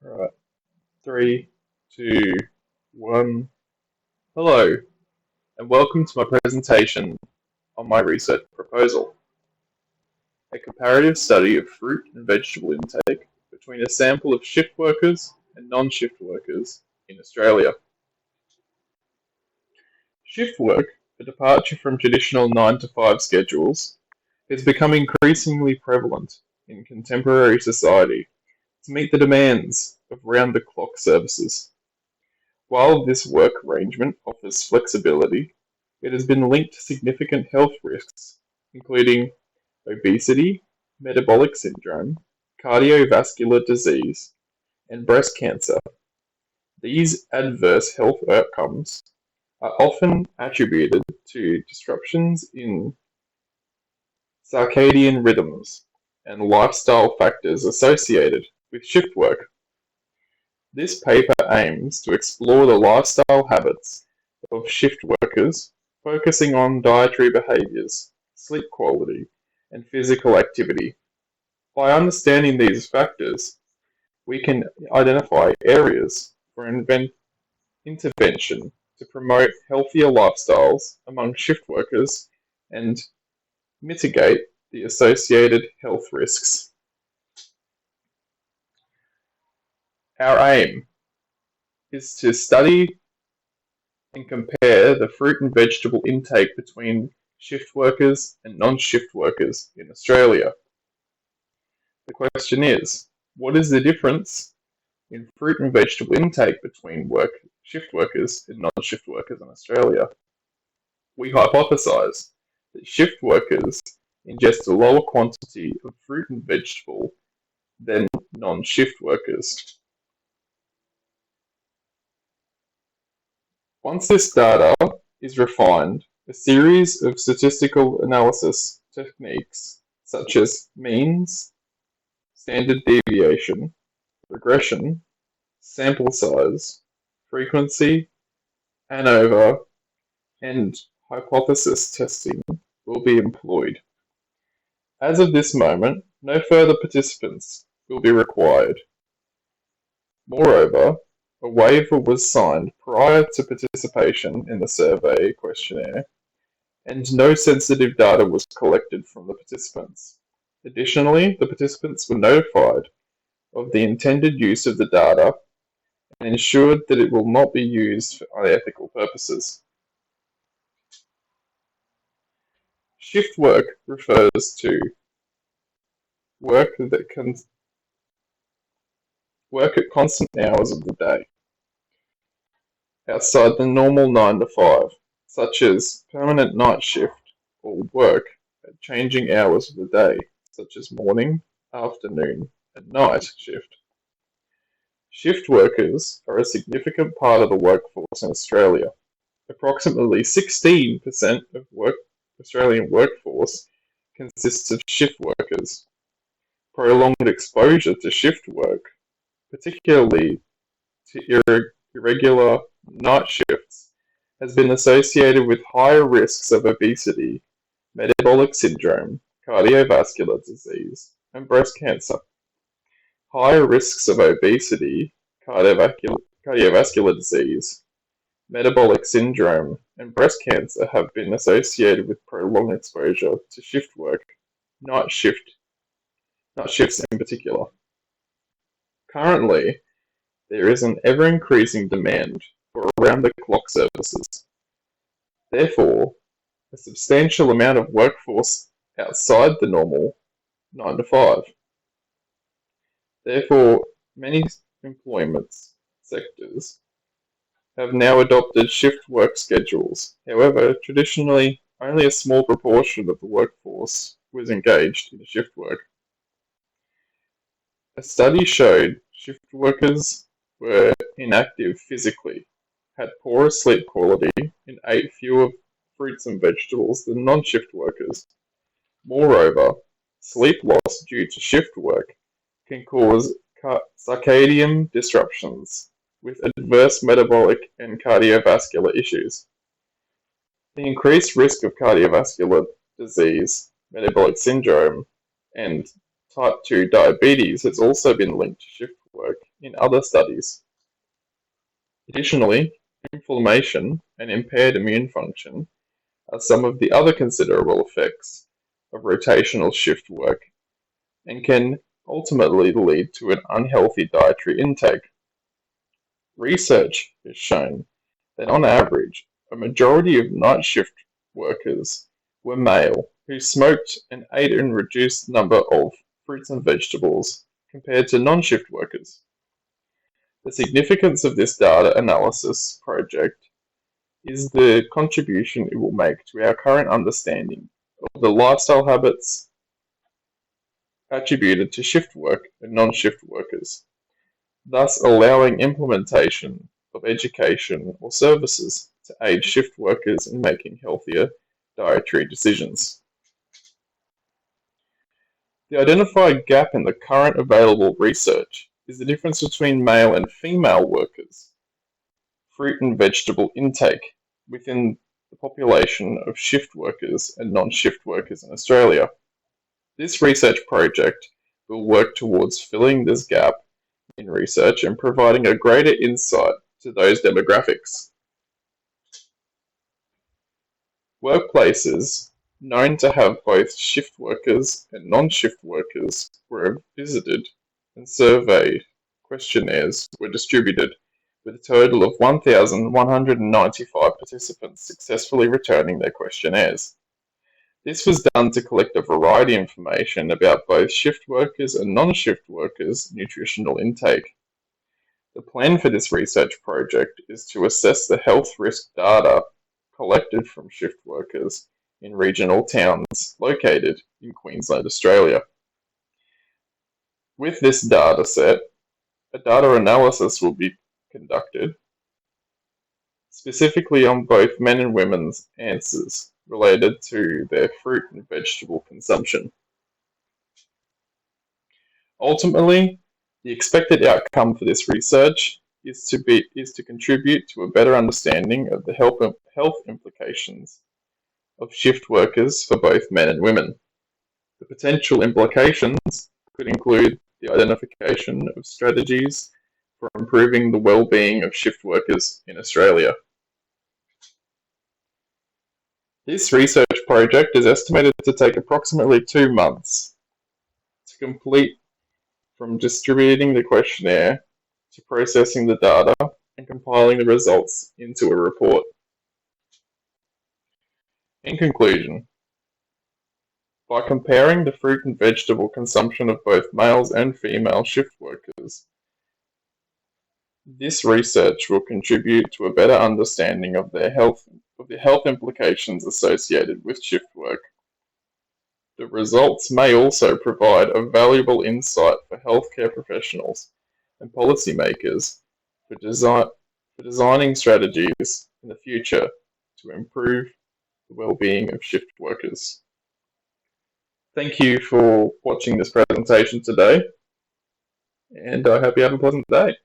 Right. 3, 2, 1. Hello, and welcome to my presentation on my research proposal. A comparative study of fruit and vegetable intake between a sample of shift workers and non-shift workers in Australia. Shift work, a departure from traditional 9 to 5 schedules, has become increasingly prevalent in contemporary society to meet the demands of round-the-clock services. While this work arrangement offers flexibility, it has been linked to significant health risks, including obesity, metabolic syndrome, cardiovascular disease, and breast cancer. These adverse health outcomes are often attributed to disruptions in circadian rhythms and lifestyle factors associated with shift work. This paper aims to explore the lifestyle habits of shift workers, focusing on dietary behaviours, sleep quality, and physical activity. By understanding these factors, we can identify areas for intervention to promote healthier lifestyles among shift workers and mitigate the associated health risks. Our aim is to study and compare the fruit and vegetable intake between shift workers and non-shift workers in Australia. The question is, what is the difference in fruit and vegetable intake between shift workers and non-shift workers in Australia? We hypothesize that shift workers ingest a lower quantity of fruit and vegetable than non-shift workers. Once this data is refined, a series of statistical analysis techniques such as means, standard deviation, regression, sample size, frequency, ANOVA, and hypothesis testing will be employed. As of this moment, no further participants will be required. Moreover, a waiver was signed prior to participation in the survey questionnaire, and no sensitive data was collected from the participants. Additionally, the participants were notified of the intended use of the data and ensured that it will not be used for unethical purposes. Shift work refers to work at constant hours of the day, outside the normal 9 to 5, such as permanent night shift or work at changing hours of the day, such as morning, afternoon, and night shift. Shift workers are a significant part of the workforce in Australia. Approximately 16% of Australian workforce consists of shift workers. Prolonged exposure to shift work, particularly to irregular night shifts, has been associated with higher risks of obesity, metabolic syndrome, cardiovascular disease, and breast cancer. Higher risks of obesity, cardiovascular disease, metabolic syndrome, and breast cancer have been associated with prolonged exposure to shift work, night shifts in particular. Currently, there is an ever-increasing demand for around-the-clock services. Therefore, a substantial amount of workforce outside the normal 9 to 5. Therefore, many employment sectors have now adopted shift work schedules. However, traditionally, only a small proportion of the workforce was engaged in shift work. A study showed shift workers were inactive physically, had poorer sleep quality, and ate fewer fruits and vegetables than non-shift workers. Moreover, sleep loss due to shift work can cause circadian disruptions with adverse metabolic and cardiovascular issues. The increased risk of cardiovascular disease, metabolic syndrome, and type 2 diabetes has also been linked to shift work in other studies. Additionally, inflammation and impaired immune function are some of the other considerable effects of rotational shift work and can ultimately lead to an unhealthy dietary intake. Research has shown that on average, a majority of night shift workers were male who smoked and ate a reduced number of fruits and vegetables compared to non-shift workers. The significance of this data analysis project is the contribution it will make to our current understanding of the lifestyle habits attributed to shift work and non-shift workers, thus allowing implementation of education or services to aid shift workers in making healthier dietary decisions. The identified gap in the current available research is the difference between male and female workers' fruit and vegetable intake within the population of shift workers and non-shift workers in Australia. This research project will work towards filling this gap in research and providing a greater insight to those demographics. Workplaces known to have both shift workers and non-shift workers were visited and survey questionnaires were distributed, with a total of 1,195 participants successfully returning their questionnaires. This was done to collect a variety of information about both shift workers and non-shift workers' nutritional intake. The plan for this research project is to assess the health risk data collected from shift workers in regional towns located in Queensland, Australia. With this data set, a data analysis will be conducted specifically on both men and women's answers related to their fruit and vegetable consumption. Ultimately, the expected outcome for this research is to contribute to a better understanding of the health implications of shift workers for both men and women. The potential implications could include the identification of strategies for improving the well-being of shift workers in Australia. This research project is estimated to take approximately 2 months to complete, from distributing the questionnaire to processing the data and compiling the results into a report. In conclusion, by comparing the fruit and vegetable consumption of both males and female shift workers, this research will contribute to a better understanding of the health implications associated with shift work. The results may also provide a valuable insight for healthcare professionals and policymakers for designing strategies in the future to improve the well-being of shift workers. Thank you for watching this presentation today, and I hope you have a pleasant day.